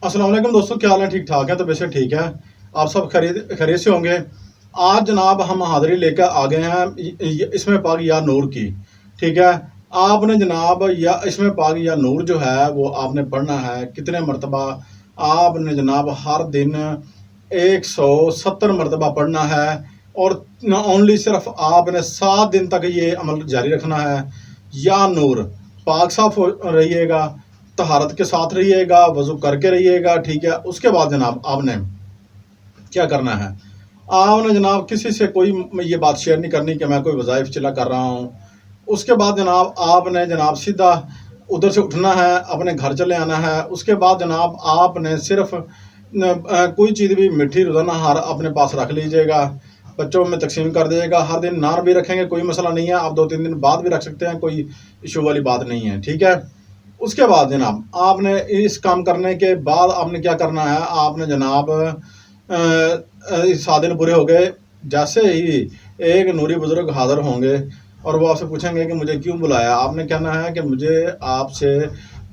अस्सलाम वालेकुम दोस्तों, क्या हाल है? ठीक ठाक है? तो वैसे ठीक है। आप सब खैरियत से होंगे। आज जनाब हम हाज़िरी लेकर आ गए हैं इसमें पाक या नूर की। ठीक है। आपने जनाब या इसमें पाक या नूर जो है वो आपने पढ़ना है कितने मरतबा? आपने जनाब हर दिन 170 मरतबा पढ़ना है। और ओनली सिर्फ आपने 7 दिन तक ये अमल जारी रखना है। या नूर, पाक साफ रहिएगा, तहारत के साथ रहिएगा, वज़ू करके रहिएगा। ठीक है। उसके बाद जनाब आपने क्या करना है? आपने जनाब किसी से कोई ये बात शेयर नहीं करनी कि मैं कोई वज़ाइफ चिल्ला कर रहा हूँ। उसके बाद जनाब आपने जनाब सीधा उधर से उठना है, अपने घर चले आना है। उसके बाद जनाब आपने सिर्फ कोई चीज़ भी मीठी रोज़ाना हर अपने पास रख लीजिएगा, बच्चों में तकसीम कर दीजिएगा। हर दिन नान भी रखेंगे, कोई मसला नहीं है। आप 2-3 दिन बाद भी रख सकते हैं, कोई इशू वाली बात नहीं है। ठीक है। उसके बाद जनाब आपने इस काम करने के बाद आपने क्या करना है? आपने जनाब 7 दिन पूरे हो गए, जैसे ही एक नूरी बुजुर्ग हाजिर होंगे और वो आपसे पूछेंगे कि मुझे क्यों बुलाया, आपने कहना है कि मुझे आपसे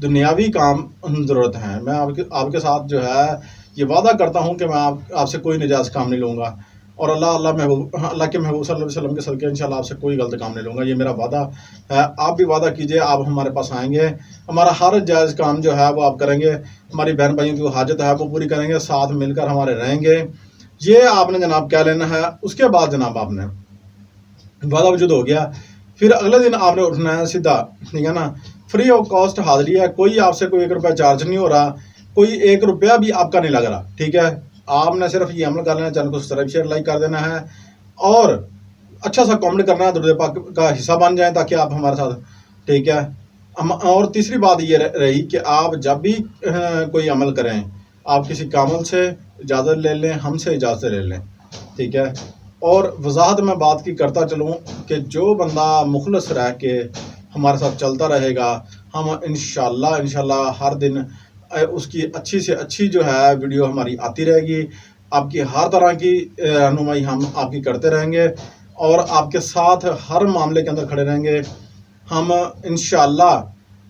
दुनियावी काम ज़रूरत है। मैं आपके साथ जो है ये वादा करता हूँ कि मैं आपसे कोई नजायज़ काम नहीं लूँगा, और अल्लाह के महबूब सल्लल्लाहु अलैहि वसल्लम के सदक़े इंशाल्लाह आपसे कोई गलत काम नहीं लूँगा। ये मेरा वादा है। आप भी वादा कीजिए, आप हमारे पास आएंगे, हमारा हर जायज़ काम जो है वो आप करेंगे, हमारी बहन भाइयों की हाजत है वो पूरी करेंगे, साथ मिलकर हमारे रहेंगे। ये आपने जनाब क्या लेना है? उसके बाद जनाब आपने वादा वजूद हो गया, फिर अगले दिन आपने उठना है सीधा। ठीक है ना। फ्री ऑफ कॉस्ट हाजिरी है, कोई आपसे कोई 1 रुपया चार्ज नहीं हो रहा, कोई 1 रुपया भी आपका नहीं लग रहा। ठीक है। आपने सिर्फ ये अमल कर लेना, चैनल को सब्सक्राइब शेयर लाइक कर देना है, और अच्छा सा कमेंट करना है, दुरूद पाक का हिस्सा बन जाए ताकि आप हमारे साथ। ठीक है। और तीसरी बात ये रही कि आप जब भी कोई अमल करें, आप किसी कामल से इजाज़त ले लें, हमसे इजाज़त ले लें। ठीक है। और वजाहत में बात की करता चलूँ कि जो बंदा मुखलस रह के हमारे साथ चलता रहेगा, हम इंशाल्लाह हर दिन उसकी अच्छी से अच्छी जो है वीडियो हमारी आती रहेगी। आपकी हर तरह की रहनुमाई हम आपकी करते रहेंगे, और आपके साथ हर मामले के अंदर खड़े रहेंगे हम इंशाल्लाह।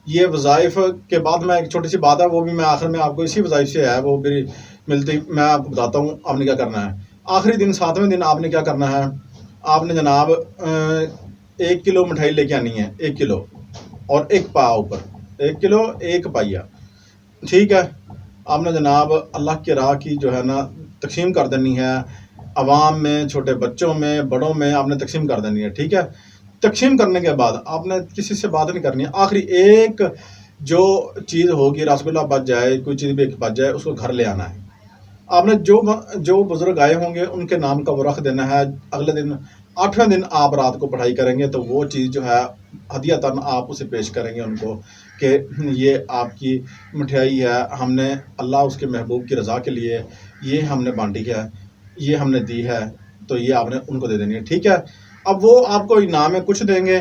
ये वज़ाइफ के बाद मैं एक छोटी सी बात है, वो भी मैं आखिर में आपको इसी वज़ाइफ से है वो मेरी मिलती, मैं आपको बताता हूँ आपने क्या करना है। आखिरी दिन 7वें दिन आपने क्या करना है? आपने जनाब 1 किलो मिठाई लेके आनी है, 1 किलो और 1 पाव ऊपर, 1 किलो 1 पाइया। ठीक है। आपने जनाब अल्लाह की राह की जो है ना तकसीम कर देनी है, अवाम में, छोटे बच्चों में, बड़ों में आपने तकसीम कर देनी है। ठीक है। तकसीम करने के बाद आपने किसी से बात नहीं करनी है। आखिरी एक जो चीज़ होगी, रसगुल्ला बच जाए, कोई चीज़ भी बच जाए, उसको घर ले आना है। आपने जो बुजुर्ग आए होंगे उनके नाम का वो रख देना है। अगले दिन 8वें दिन आप रात को पढ़ाई करेंगे तो वो चीज़ जो है हदियतन आप उसे पेश करेंगे उनको कि ये आपकी मिठाई है, हमने अल्लाह उसके महबूब की रज़ा के लिए ये हमने बांटी है, ये हमने दी है, तो ये आपने उनको दे देनी है। ठीक है। अब वो आपको इनाम में कुछ देंगे,